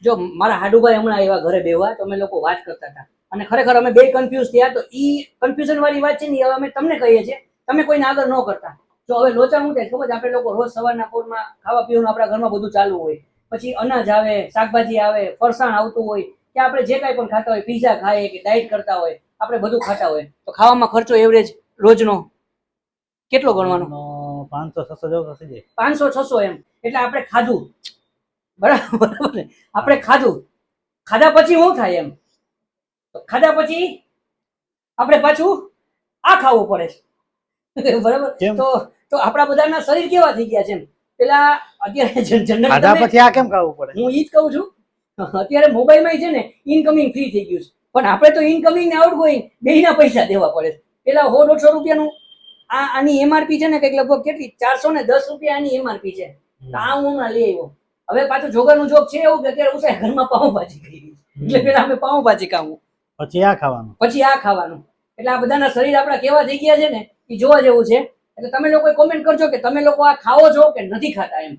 જો મારા હાડુભાઈ હમણાં એવા ઘરે બેહવા તો અમે લોકો વાત કરતા હતા અને ખરેખર અમે બે કન્ફ્યુઝ થયા. તો ઈ કન્ફ્યુઝન વાળી વાત છે ને હવે અમે તમને કહીએ છીએ, તમે કોઈને આગળ ન કરતા. જો હવે લોચા શું થાય ખબર છે, આપણે લોકો રોજ સવારના પોરમાં ખાવા પીવાનું આપણા ઘરમાં બધું ચાલુ હોય, પછી અનાજ આવે, શાકભાજી આવે, ફરસાણ આવતું હોય, કે આપણે જે કાંઈ પણ ખાતા હોય, પીઝા ખાઈએ કે ડાયટ કરતા હોય, આપણે બધું ખાતા હોય, તો ખાવામાં ખર્ચો એવરેજ રોજનો કેટલો ગણવાનો? 500-600 જેવો થઈ જાય. 500-600 એમ. એટલે આપણે ખાધું, બરાબર ને? આપણે ખાધા પછી શું થાય એમ? તો ખાધા પછી આપણે પાછું આ ખાવું પડે છે. બરાબર? તો આપણા બધાના શરીર કેવા થઈ ગયા છે એમ? પેલા અત્યારે જનરલ ખાધા પછી આ કેમ ખાવું પડે? હું ઈ જ કહું છું. અત્યારે મોબાઈલમાં છે ને ઇનકમિંગ ફ્રી થઈ ગયું છે, પણ આપણે તો ઇનકમિંગ ને આઉટગોઈંગ બેયના પૈસા દેવા પડે છે. પેલા 100-150 રૂપિયાનું આની એમઆરપી છે ને કંઈક લગભગ કેટલી 410 રૂપિયા આની એમઆરપી છે. તો આ હું હમણાં લઈ આવ્યો. હવે પાછું જોગાનું જોગ છે એવું કે અત્યારે ઉસાય ઘરમાં પાઉંભાજી કરી, એટલે પેલા અમે પાઉંભાજી ખાવું, પછી આ ખાવાનું. એટલે આ બધાના શરીર આપણા કેવા થઈ ગયા છે ને એ જોવા જેવું છે. એટલે તમે લોકો કોમેન્ટ કરજો કે તમે લોકો આ ખાઓ છો કે નથી ખાતા એમ.